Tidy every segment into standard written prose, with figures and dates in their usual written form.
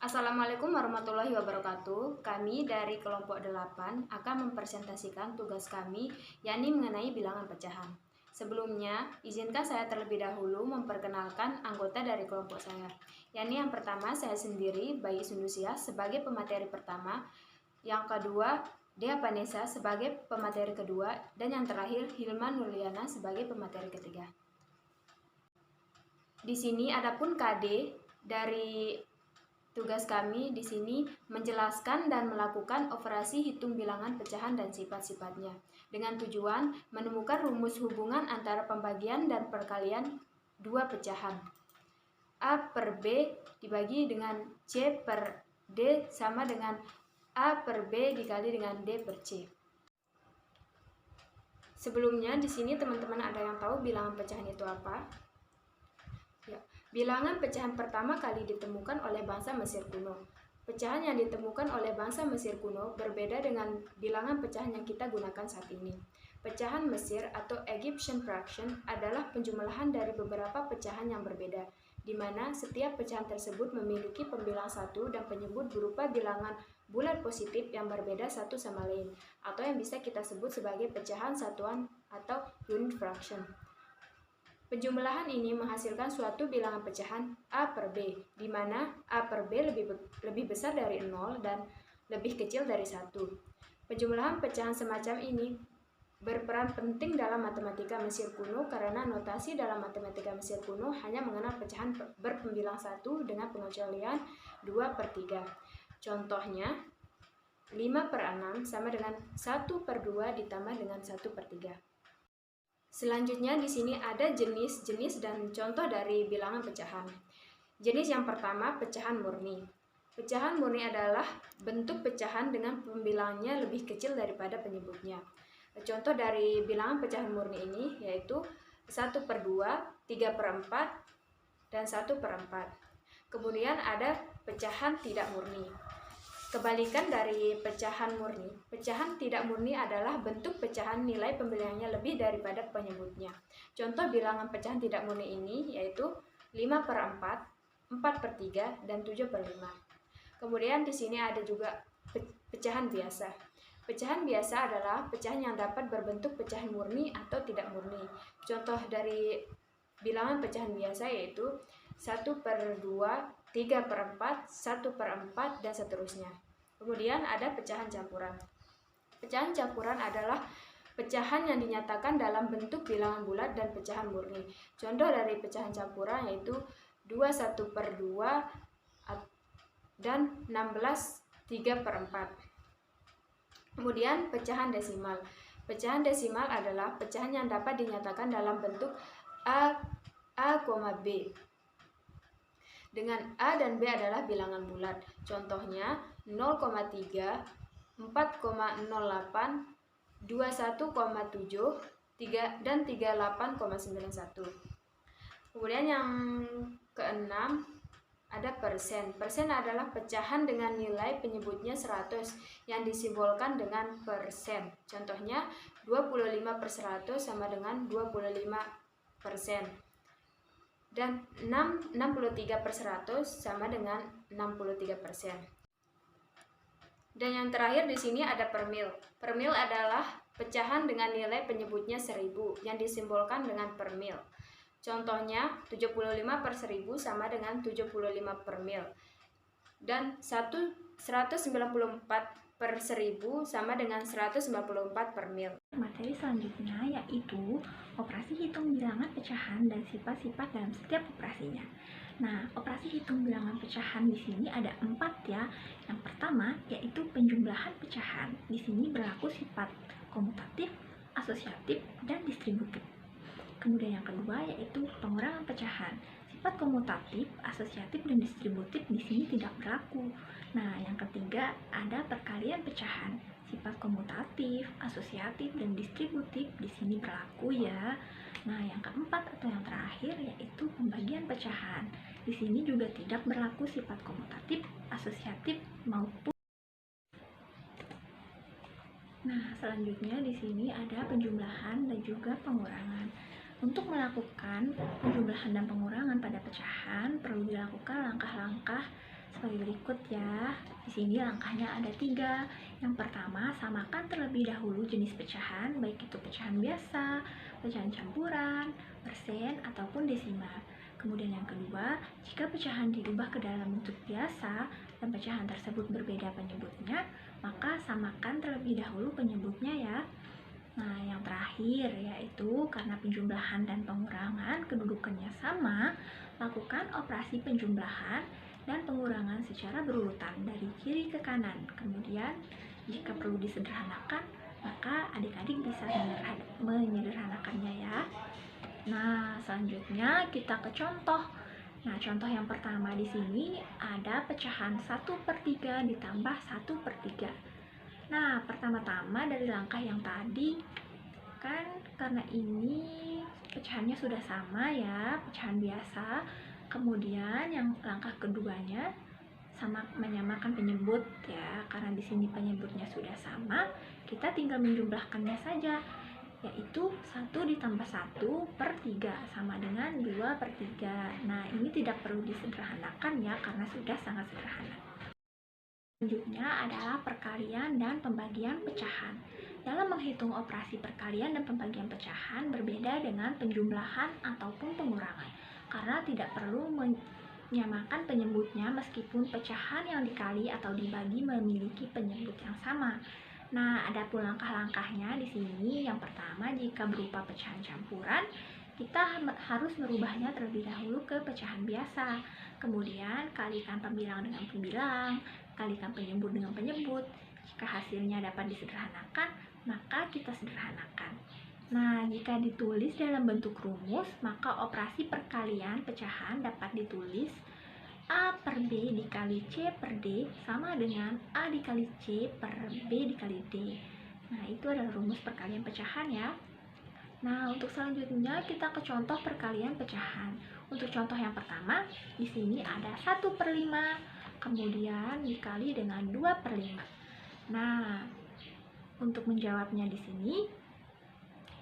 Assalamualaikum warahmatullahi wabarakatuh. Kami dari kelompok 8 akan mempresentasikan tugas kami, yakni mengenai bilangan pecahan. Sebelumnya, izinkan saya terlebih dahulu memperkenalkan anggota dari kelompok saya, yakni yang pertama saya sendiri, Bayi Sundusia, sebagai pemateri pertama, yang kedua, Dea Vanessa sebagai pemateri kedua, dan yang terakhir, Hilman Nurliana sebagai pemateri ketiga. Di sini adapun KD dari tugas kami di sini menjelaskan dan melakukan operasi hitung bilangan pecahan dan sifat-sifatnya dengan tujuan menemukan rumus hubungan antara pembagian dan perkalian dua pecahan. A per B dibagi dengan C per D sama dengan A per B dikali dengan D per C. Sebelumnya di sini teman-teman ada yang tahu bilangan pecahan itu apa? Ya, bilangan pecahan pertama kali ditemukan oleh bangsa Mesir kuno. Pecahan yang ditemukan oleh bangsa Mesir kuno berbeda dengan bilangan pecahan yang kita gunakan saat ini. Pecahan Mesir atau Egyptian fraction adalah penjumlahan dari beberapa pecahan yang berbeda, di mana setiap pecahan tersebut memiliki pembilang satu dan penyebut berupa bilangan bulat positif yang berbeda satu sama lain, atau yang bisa kita sebut sebagai pecahan satuan atau unit fraction. Penjumlahan ini menghasilkan suatu bilangan pecahan A per B, di mana A per B lebih besar dari 0 dan lebih kecil dari 1. Penjumlahan pecahan semacam ini berperan penting dalam matematika Mesir kuno karena notasi dalam matematika Mesir kuno hanya mengenal pecahan berpembilang 1 dengan pengecualian 2 per 3. Contohnya, 5 per 6 sama dengan 1 per 2 ditambah dengan 1 per 3. Selanjutnya di sini ada jenis-jenis dan contoh dari bilangan pecahan. Jenis yang pertama, pecahan murni. Pecahan murni adalah bentuk pecahan dengan pembilangnya lebih kecil daripada penyebutnya. Contoh dari bilangan pecahan murni ini yaitu 1 per 2, 3 per 4, dan 1 per 4. Kemudian ada pecahan tidak murni. Kebalikan dari pecahan murni, pecahan tidak murni adalah bentuk pecahan nilai pembilangnya lebih daripada penyebutnya. Contoh bilangan pecahan tidak murni ini yaitu 5 per 4, 4 per 3, dan 7 per 5. Kemudian di sini ada juga pecahan biasa. Pecahan biasa adalah pecahan yang dapat berbentuk pecahan murni atau tidak murni. Contoh dari bilangan pecahan biasa yaitu 1 per 2, 3 per 4, 1 per 4, dan seterusnya. Kemudian ada pecahan campuran. Pecahan campuran adalah pecahan yang dinyatakan dalam bentuk bilangan bulat dan pecahan murni. Contoh dari pecahan campuran yaitu 21 per 2 dan 16 3 per 4. Kemudian pecahan desimal. Pecahan desimal adalah pecahan yang dapat dinyatakan dalam bentuk A, B. Dengan A dan B adalah bilangan bulat. Contohnya 0,3, 4,08, 21,7, dan 38,91. Kemudian yang keenam ada persen. Persen adalah pecahan dengan nilai penyebutnya 100 yang disimbolkan dengan persen. Contohnya 25 per 100 sama dengan 25%. Dan 63 per 100 sama dengan 63%. Dan yang terakhir di sini ada per mil. Per mil adalah pecahan dengan nilai penyebutnya 1000 yang disimbolkan dengan per mil. Contohnya 75 per 1000 sama dengan 75 per mil. Dan 194 per 1000 sama dengan 194 per mil. Materi selanjutnya yaitu operasi hitung bilangan pecahan dan sifat-sifat dalam setiap operasinya. Nah, operasi hitung bilangan pecahan di sini ada 4 ya. Yang pertama yaitu penjumlahan pecahan. Di sini berlaku sifat komutatif, asosiatif, dan distributif. Kemudian yang kedua yaitu pengurangan pecahan. Sifat komutatif, asosiatif, dan distributif di sini tidak berlaku. Nah, yang ketiga ada perkalian pecahan. Sifat komutatif, asosiatif, dan distributif di sini berlaku ya. Nah, yang keempat atau yang terakhir yaitu pembagian pecahan. Di sini juga tidak berlaku sifat komutatif, asosiatif, maupun. Nah, selanjutnya di sini ada penjumlahan dan juga pengurangan. Untuk melakukan penjumlahan dan pengurangan pada pecahan, perlu dilakukan langkah-langkah sebagai berikut ya. Di sini langkahnya ada 3. Yang pertama, samakan terlebih dahulu jenis pecahan, baik itu pecahan biasa, pecahan campuran, persen, ataupun desimal. Kemudian yang kedua, jika pecahan dirubah ke dalam bentuk biasa dan pecahan tersebut berbeda penyebutnya, maka samakan terlebih dahulu penyebutnya ya. Nah, yang terakhir yaitu karena penjumlahan dan pengurangan kedudukannya sama, lakukan operasi penjumlahan dan pengurangan secara berurutan dari kiri ke kanan. Kemudian, jika perlu disederhanakan, maka adik-adik bisa menyederhanakannya ya. Nah, selanjutnya kita ke contoh. Nah, contoh yang pertama di sini ada pecahan 1/3 ditambah 1/3. Nah, pertama-tama dari langkah yang tadi, kan karena ini pecahannya sudah sama ya, pecahan biasa. Kemudian yang langkah keduanya sama menyamakan penyebut ya, karena di sini penyebutnya sudah sama, kita tinggal menjumlahkannya saja, yaitu 1 ditambah 1/3 sama dengan 2/3. Nah, ini tidak perlu disederhanakan ya, karena sudah sangat sederhana. Selanjutnya adalah perkalian dan pembagian pecahan. Dalam menghitung operasi perkalian dan pembagian pecahan berbeda dengan penjumlahan ataupun pengurangan, karena tidak perlu menyamakan penyebutnya meskipun pecahan yang dikali atau dibagi memiliki penyebut yang sama. Nah, ada pun langkah-langkahnya di sini. Yang pertama, jika berupa pecahan campuran, kita harus merubahnya terlebih dahulu ke pecahan biasa. Kemudian, kalikan pembilang dengan pembilang, kalikan penyebut dengan penyebut. Jika hasilnya dapat disederhanakan, maka kita sederhanakan. Nah, jika ditulis dalam bentuk rumus, maka operasi perkalian pecahan dapat ditulis A/B dikali C/D sama dengan A dikali C per B dikali D. Nah, itu adalah rumus perkalian pecahan ya. Nah, untuk selanjutnya kita ke contoh perkalian pecahan. Untuk contoh yang pertama, di sini ada 1/5, kemudian dikali dengan 2/5. Nah, untuk menjawabnya di sini,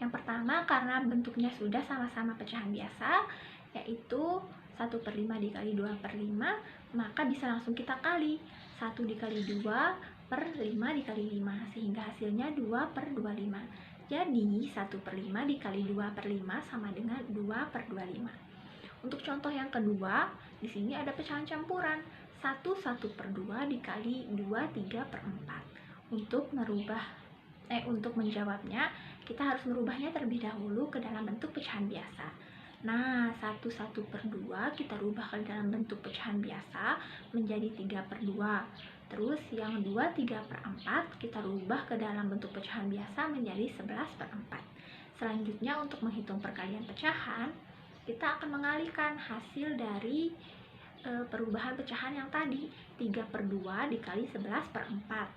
yang pertama karena bentuknya sudah sama-sama pecahan biasa, yaitu 1/5 dikali 2/5, maka bisa langsung kita kali 1 dikali 2/5 dikali 5, sehingga hasilnya 2/25. Jadi 1/5 dikali 2/5 sama dengan 2/25. Untuk contoh yang kedua, di sini ada pecahan campuran 1/2 dikali 2 3/4. Untuk menjawabnya, kita harus merubahnya terlebih dahulu ke dalam bentuk pecahan biasa. Nah, 1/2 kita rubah ke dalam bentuk pecahan biasa menjadi 3/2. Terus yang 2 3/4 kita rubah ke dalam bentuk pecahan biasa menjadi 11/4. Selanjutnya untuk menghitung perkalian pecahan, kita akan mengalihkan hasil dari perubahan pecahan yang tadi, 3/2 dikali 11/4.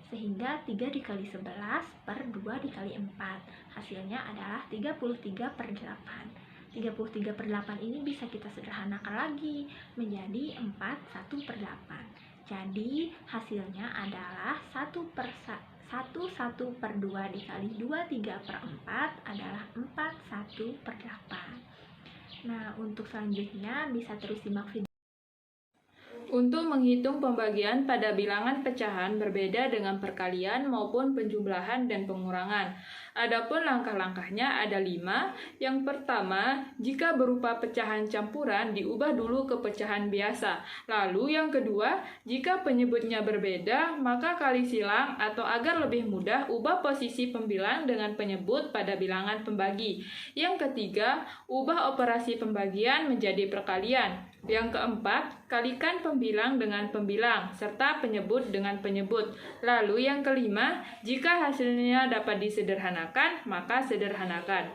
Sehingga 3 dikali 11 per 2 dikali 4. Hasilnya adalah 33/8. 33/8 ini bisa kita sederhanakan lagi menjadi 4/1/8. Jadi hasilnya adalah 1/2 dikali 2 3/4 adalah 4/1/8. Nah, untuk selanjutnya bisa terus simak video. Untuk menghitung pembagian pada bilangan pecahan berbeda dengan perkalian maupun penjumlahan dan pengurangan. Adapun langkah-langkahnya ada 5. Yang pertama, jika berupa pecahan campuran diubah dulu ke pecahan biasa. Lalu yang kedua, jika penyebutnya berbeda, maka kali silang atau agar lebih mudah, ubah posisi pembilang dengan penyebut pada bilangan pembagi. Yang ketiga, ubah operasi pembagian menjadi perkalian. Yang keempat, kalikan pembilang dengan pembilang, serta penyebut dengan penyebut. Lalu yang kelima, jika hasilnya dapat disederhanakan, maka sederhanakan.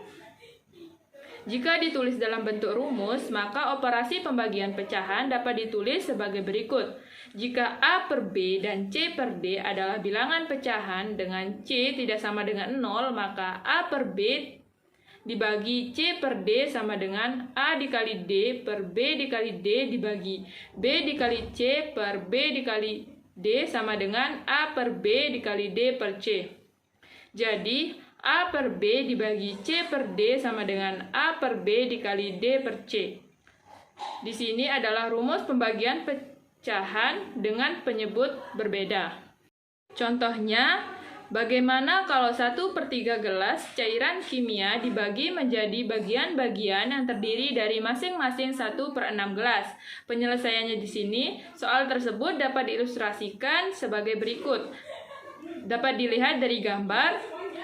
Jika ditulis dalam bentuk rumus, maka operasi pembagian pecahan dapat ditulis sebagai berikut. Jika A per B dan C per D adalah bilangan pecahan dengan C tidak sama dengan 0, maka A per B dibagi C per D sama dengan A dikali D per B dikali D dibagi B dikali C per B dikali D sama dengan A per B dikali D per C. Jadi, A per B dibagi C per D sama dengan A per B dikali D per C. Di sini adalah rumus pembagian pecahan dengan penyebut berbeda. Contohnya, bagaimana kalau 1/3 gelas cairan kimia dibagi menjadi bagian-bagian yang terdiri dari masing-masing 1/6 gelas? Penyelesaiannya di sini, soal tersebut dapat diilustrasikan sebagai berikut. Dapat dilihat dari gambar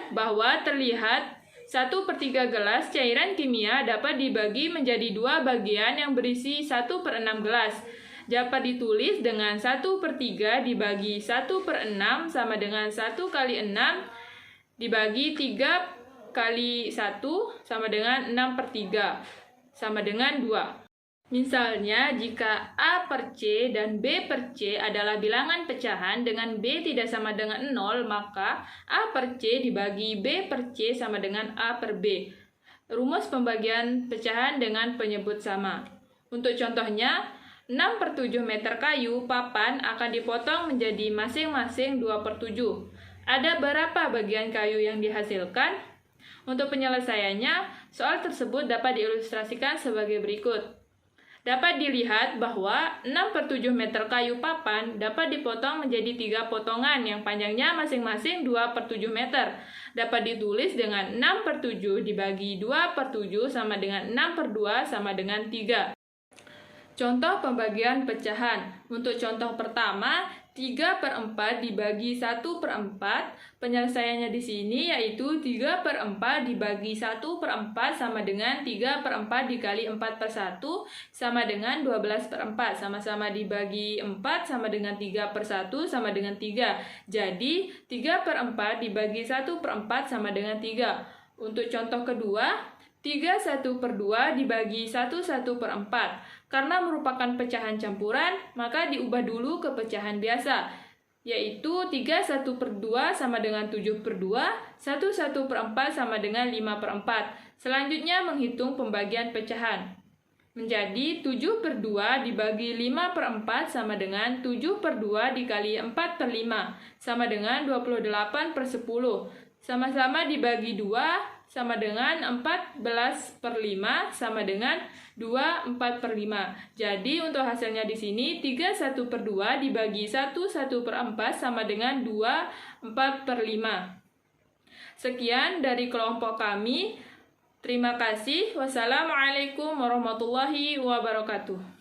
bahwa terlihat 1/3 gelas cairan kimia dapat dibagi menjadi dua bagian yang berisi 1/6 gelas. Dapat ditulis dengan 1/3 dibagi 1/6 sama dengan 1 kali 6 dibagi 3 kali 1 sama dengan 6/3 sama dengan 2. Misalnya, jika A per C dan B per C adalah bilangan pecahan dengan B tidak sama dengan 0, maka A per C dibagi B per C sama dengan A per B. Rumus pembagian pecahan dengan penyebut sama. Untuk contohnya, 6/7 meter kayu papan akan dipotong menjadi masing-masing 2/7. Ada berapa bagian kayu yang dihasilkan? Untuk penyelesaiannya, soal tersebut dapat diilustrasikan sebagai berikut. Dapat dilihat bahwa 6/7 meter kayu papan dapat dipotong menjadi 3 potongan yang panjangnya masing-masing 2/7 meter. Dapat ditulis dengan 6/7 dibagi 2/7 sama dengan 6/2 sama dengan 3. Contoh pembagian pecahan. Untuk contoh pertama, 3/4 dibagi 1/4. Penyelesaiannya di sini yaitu 3/4 dibagi 1/4 sama dengan 3/4 dikali 4/1 sama dengan 12/4. Sama-sama dibagi 4 sama dengan 3/1 sama dengan 3. Jadi, 3/4 dibagi 1/4 sama dengan 3. Untuk contoh kedua, 3/1/2 dibagi 1/4. Karena merupakan pecahan campuran, maka diubah dulu ke pecahan biasa, yaitu 3/1/2 sama dengan 7/2, 1/4 sama dengan 5/4. Selanjutnya menghitung pembagian pecahan. Menjadi 7/2 dibagi 5/4 sama dengan 7/2 dikali 4/5, sama dengan 28/10. Sama-sama dibagi 2, sama dengan 14/5 sama dengan 24/5. Jadi untuk hasilnya di sini 3/1/2 dibagi 1/4 sama dengan 24/5. Sekian dari kelompok kami. Terima kasih. Wassalamualaikum warahmatullahi wabarakatuh.